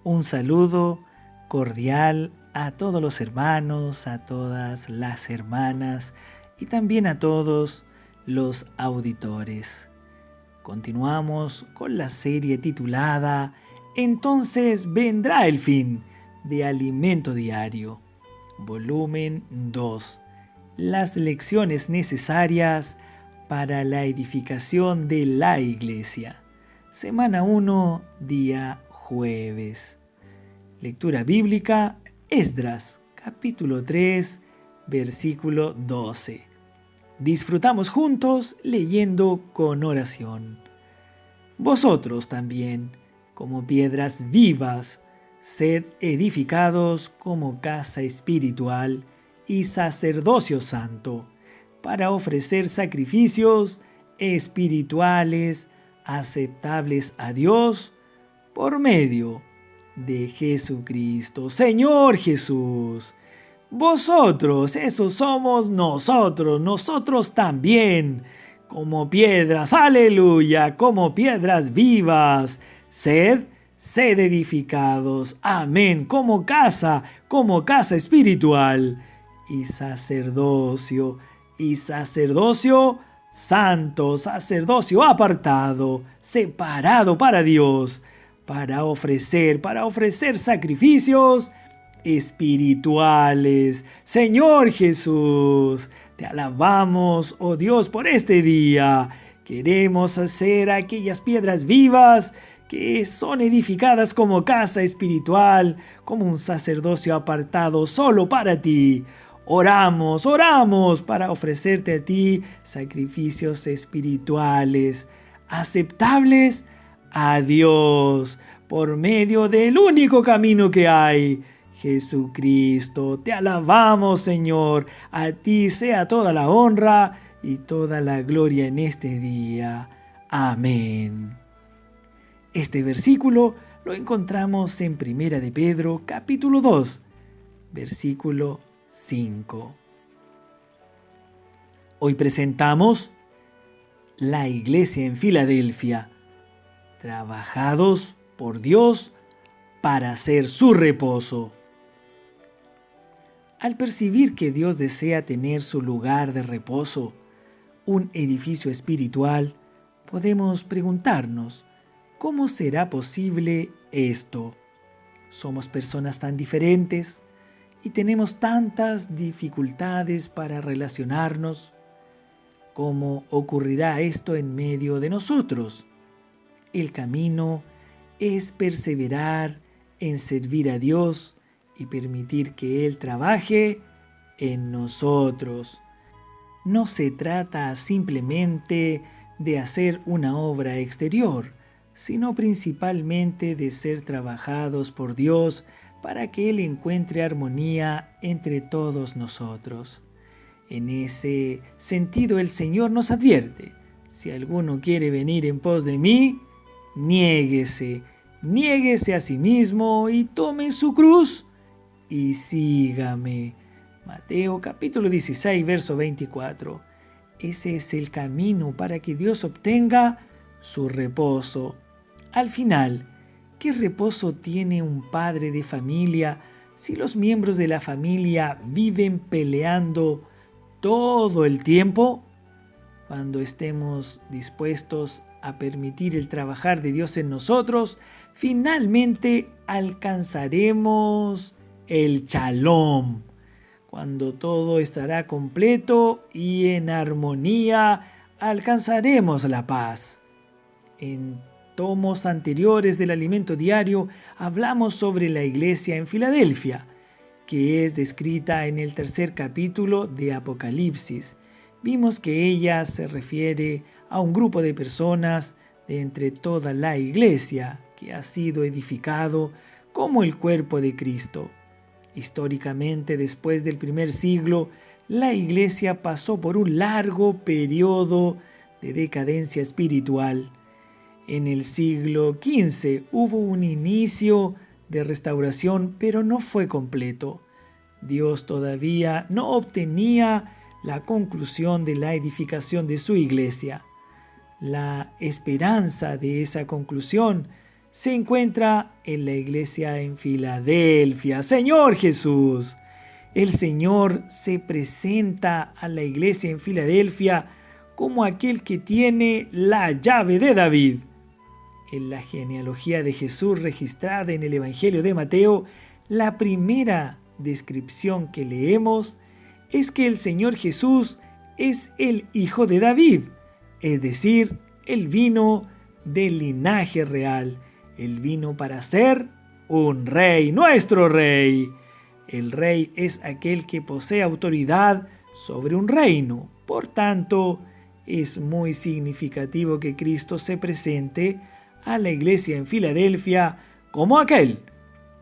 Un saludo cordial a todos los hermanos, a todas las hermanas y también a todos los auditores. Continuamos con la serie titulada Entonces vendrá el fin, de Alimento Diario, volumen 2. Las lecciones necesarias para la edificación de la Iglesia. Semana 1, día jueves. Lectura bíblica, Esdras, capítulo 3, versículo 12. Disfrutamos juntos leyendo con oración. Vosotros también, como piedras vivas, sed edificados como casa espiritual y sacerdocio santo, para ofrecer sacrificios espirituales aceptables a Dios por medio de Jesucristo. Señor Jesús, vosotros, esos somos nosotros también, como piedras, aleluya, como piedras vivas, sed edificados, amén, como casa espiritual y sacerdocio santo, sacerdocio apartado, separado para Dios, para ofrecer sacrificios espirituales. Señor Jesús, te alabamos, oh Dios, por este día. Queremos hacer aquellas piedras vivas que son edificadas como casa espiritual, como un sacerdocio apartado solo para ti. Oramos para ofrecerte a ti sacrificios espirituales, aceptables a Dios, por medio del único camino que hay, Jesucristo. Te alabamos, Señor. A ti sea toda la honra y toda la gloria en este día. Amén. Este versículo lo encontramos en 1 de Pedro, capítulo 2, versículo 5. Hoy presentamos la iglesia en Filadelfia, trabajados por Dios para hacer su reposo. Al percibir que Dios desea tener su lugar de reposo, un edificio espiritual, podemos preguntarnos, ¿cómo será posible esto? Somos personas tan diferentes y tenemos tantas dificultades para relacionarnos. ¿Cómo ocurrirá esto en medio de nosotros? El camino es perseverar en servir a Dios y permitir que Él trabaje en nosotros. No se trata simplemente de hacer una obra exterior, sino principalmente de ser trabajados por Dios para que Él encuentre armonía entre todos nosotros. En ese sentido, el Señor nos advierte: si alguno quiere venir en pos de mí, niéguese a sí mismo y tome su cruz y sígame. Mateo capítulo 16, verso 24. Ese es el camino para que Dios obtenga su reposo. Al final, ¿qué reposo tiene un padre de familia si los miembros de la familia viven peleando todo el tiempo? Cuando estemos dispuestos a permitir el trabajar de Dios en nosotros, finalmente alcanzaremos el Shalom, cuando todo estará completo y en armonía, alcanzaremos la paz. En tomos anteriores del Alimento Diario hablamos sobre la iglesia en Filadelfia, que es descrita en el 3 capítulo de Apocalipsis. Vimos que ella se refiere a un grupo de personas de entre toda la iglesia que ha sido edificado como el cuerpo de Cristo. Históricamente, después del primer siglo, la iglesia pasó por un largo periodo de decadencia espiritual. En el siglo XV hubo un inicio de restauración, pero no fue completo. Dios todavía no obtenía la conclusión de la edificación de su iglesia. La esperanza de esa conclusión se encuentra en la iglesia en Filadelfia. Señor Jesús, el Señor se presenta a la iglesia en Filadelfia como aquel que tiene la llave de David. En la genealogía de Jesús registrada en el Evangelio de Mateo, la primera descripción que leemos es que el Señor Jesús es el hijo de David, es decir, él vino del linaje real, él vino para ser un rey, nuestro rey. El rey es aquel que posee autoridad sobre un reino. Por tanto, es muy significativo que Cristo se presente a la iglesia en Filadelfia como aquel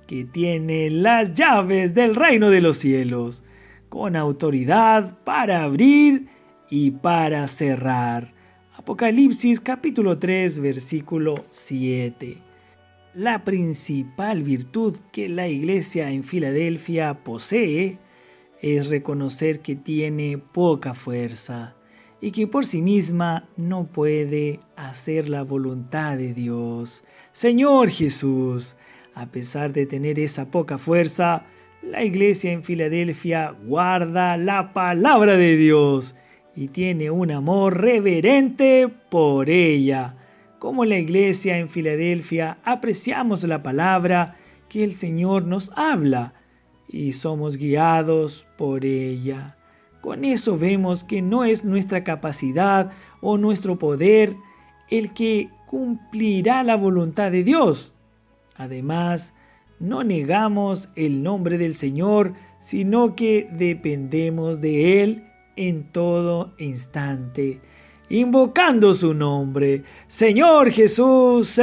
que tiene las llaves del reino de los cielos, con autoridad para abrir y para cerrar. Apocalipsis capítulo 3, versículo 7. La principal virtud que la iglesia en Filadelfia posee es reconocer que tiene poca fuerza y que por sí misma no puede hacer la voluntad de Dios. Señor Jesús, a pesar de tener esa poca fuerza, la iglesia en Filadelfia guarda la palabra de Dios y tiene un amor reverente por ella. Como la iglesia en Filadelfia, apreciamos la palabra que el Señor nos habla y somos guiados por ella. Con eso vemos que no es nuestra capacidad o nuestro poder el que cumplirá la voluntad de Dios. Además, no negamos el nombre del Señor, sino que dependemos de Él en todo instante, invocando su nombre. Señor Jesús,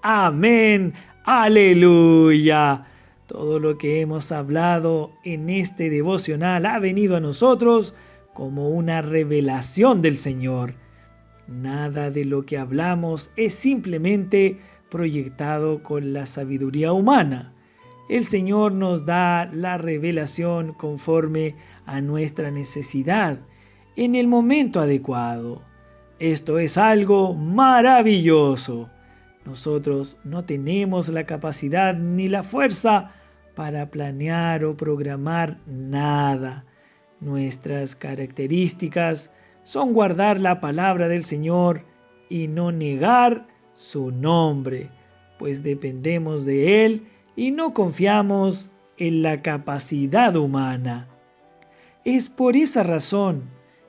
amén, aleluya. Todo lo que hemos hablado en este devocional ha venido a nosotros como una revelación del Señor. Nada de lo que hablamos es simplemente proyectado con la sabiduría humana. El Señor nos da la revelación conforme a nuestra necesidad, en el momento adecuado. Esto es algo maravilloso. Nosotros no tenemos la capacidad ni la fuerza para planear o programar nada. Nuestras características son guardar la palabra del Señor y no negar su nombre, pues dependemos de Él y no confiamos en la capacidad humana. Es por esa razón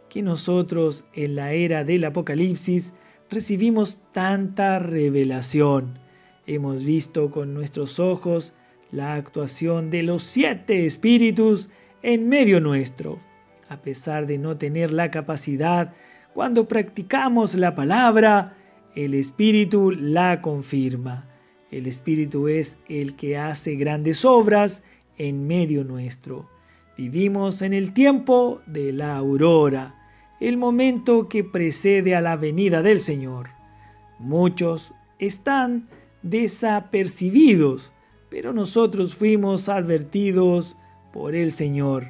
que nosotros en la era del Apocalipsis recibimos tanta revelación. Hemos visto con nuestros ojos la actuación de los 7 espíritus en medio nuestro. A pesar de no tener la capacidad, cuando practicamos la palabra, el Espíritu la confirma. El Espíritu es el que hace grandes obras en medio nuestro. Vivimos en el tiempo de la aurora, el momento que precede a la venida del Señor. Muchos están desapercibidos, pero nosotros fuimos advertidos por el Señor.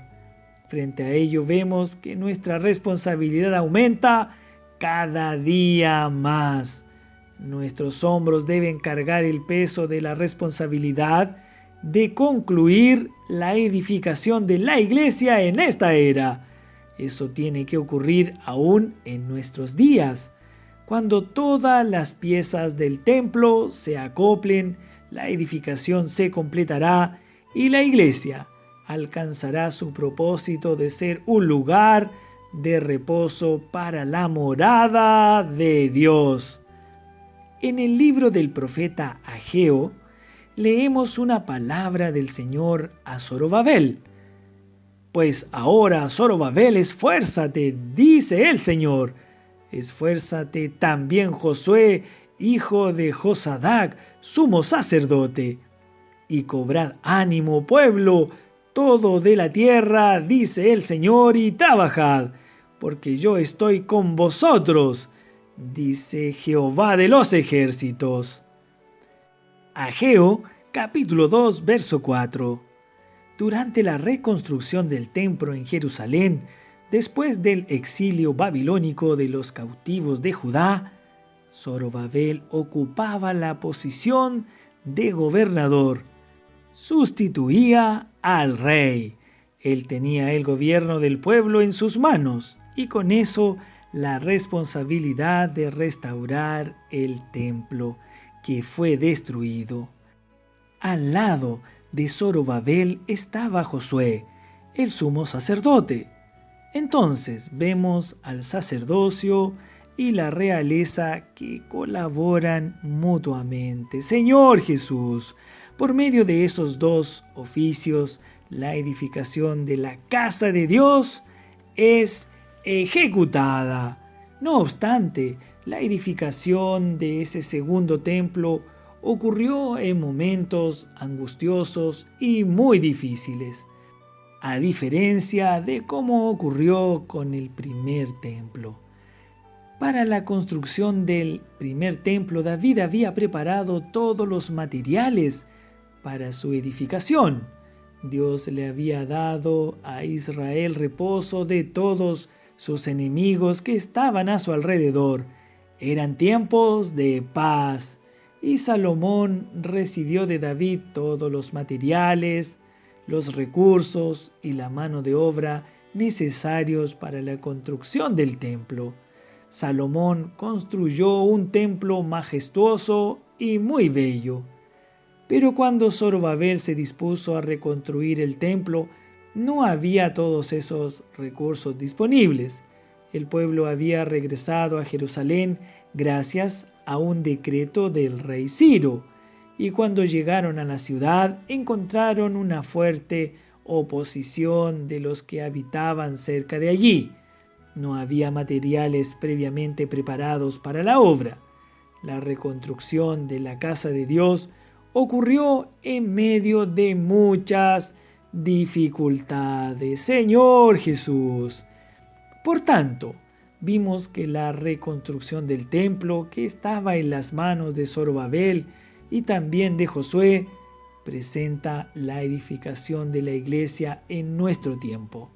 Frente a ello vemos que nuestra responsabilidad aumenta cada día más. Nuestros hombros deben cargar el peso de la responsabilidad de concluir la edificación de la iglesia en esta era. Eso tiene que ocurrir aún en nuestros días. Cuando todas las piezas del templo se acoplen, la edificación se completará y la iglesia alcanzará su propósito de ser un lugar de reposo para la morada de Dios. En el libro del profeta Ageo, leemos una palabra del Señor a Zorobabel. Pues ahora, Zorobabel, esfuérzate, dice el Señor. Esfuérzate también, Josué, hijo de Josadac, sumo sacerdote. Y cobrad ánimo, pueblo, todo de la tierra, dice el Señor, y trabajad, porque yo estoy con vosotros, dice Jehová de los ejércitos. Ageo, capítulo 2, verso 4. Durante la reconstrucción del templo en Jerusalén, después del exilio babilónico de los cautivos de Judá, Zorobabel ocupaba la posición de gobernador. Sustituía al rey. Él tenía el gobierno del pueblo en sus manos y con eso la responsabilidad de restaurar el templo que fue destruido. Al lado de Zorobabel estaba Josué, el sumo sacerdote. Entonces vemos al sacerdocio y la realeza que colaboran mutuamente. Señor Jesús, por medio de esos dos oficios, la edificación de la casa de Dios es ejecutada. No obstante, la edificación de ese segundo templo ocurrió en momentos angustiosos y muy difíciles, a diferencia de cómo ocurrió con el primer templo. Para la construcción del primer templo, David había preparado todos los materiales para su edificación. Dios le había dado a Israel reposo de todos sus enemigos que estaban a su alrededor. Eran tiempos de paz, y Salomón recibió de David todos los materiales, los recursos y la mano de obra necesarios para la construcción del templo. Salomón construyó un templo majestuoso y muy bello. Pero cuando Zorobabel se dispuso a reconstruir el templo, no había todos esos recursos disponibles. El pueblo había regresado a Jerusalén gracias a un decreto del rey Ciro, y cuando llegaron a la ciudad encontraron una fuerte oposición de los que habitaban cerca de allí. No había materiales previamente preparados para la obra. La reconstrucción de la casa de Dios ocurrió en medio de muchas dificultades. Señor Jesús. Por tanto, vimos que la reconstrucción del templo, que estaba en las manos de Zorobabel y también de Josué, presenta la edificación de la iglesia en nuestro tiempo.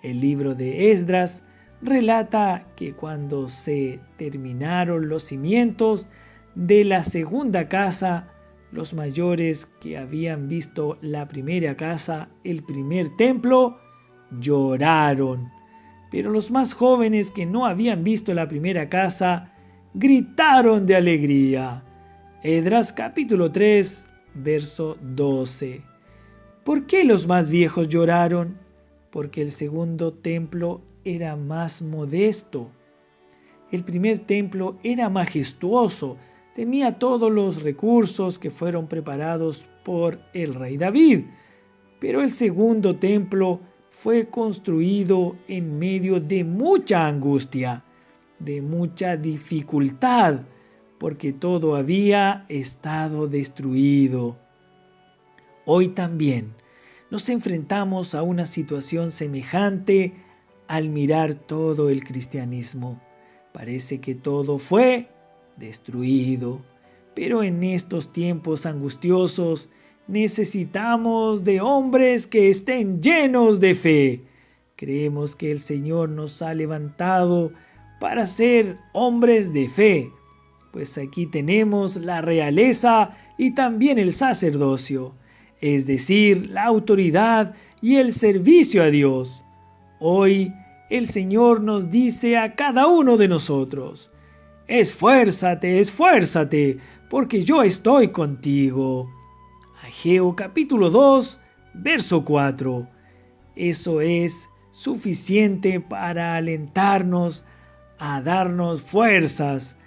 El libro de Esdras relata que cuando se terminaron los cimientos de la segunda casa, los mayores que habían visto la primera casa, el primer templo, lloraron. Pero los más jóvenes que no habían visto la primera casa, gritaron de alegría. Esdras capítulo 3, verso 12. ¿Por qué los más viejos lloraron? Porque el segundo templo era más modesto. El primer templo era majestuoso, tenía todos los recursos que fueron preparados por el rey David. Pero el segundo templo fue construido en medio de mucha angustia, de mucha dificultad, porque todo había estado destruido. Hoy también nos enfrentamos a una situación semejante al mirar todo el cristianismo. Parece que todo fue destruido, pero en estos tiempos angustiosos necesitamos de hombres que estén llenos de fe. Creemos que el Señor nos ha levantado para ser hombres de fe, pues aquí tenemos la realeza y también el sacerdocio, es decir, la autoridad y el servicio a Dios. Hoy el Señor nos dice a cada uno de nosotros: esfuérzate, esfuérzate, porque yo estoy contigo. Ageo capítulo 2, verso 4. Eso es suficiente para alentarnos a darnos fuerzas.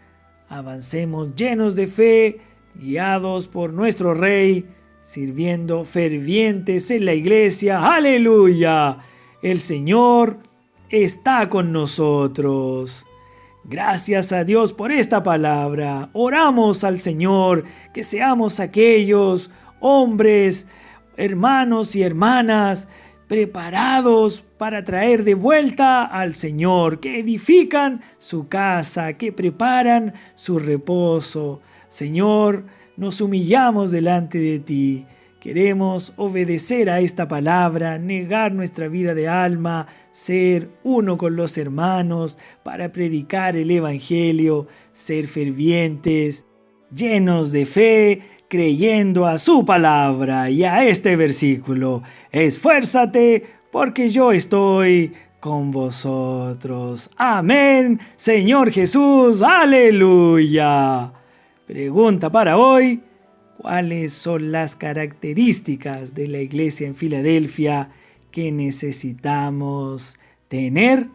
Avancemos llenos de fe, guiados por nuestro Rey, sirviendo fervientes en la iglesia. ¡Aleluya! El Señor está con nosotros. Gracias a Dios por esta palabra. Oramos al Señor que seamos aquellos hombres, hermanos y hermanas preparados para traer de vuelta al Señor, que edifican su casa, que preparan su reposo. Señor, nos humillamos delante de ti. Queremos obedecer a esta palabra, negar nuestra vida de alma, ser uno con los hermanos para predicar el Evangelio, ser fervientes, llenos de fe, creyendo a su palabra y a este versículo. Esfuérzate porque yo estoy con vosotros. Amén, Señor Jesús, aleluya. Pregunta para hoy: ¿cuáles son las características de la iglesia en Filadelfia que necesitamos tener?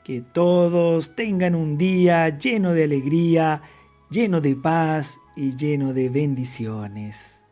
Que todos tengan un día lleno de alegría, lleno de paz y lleno de bendiciones.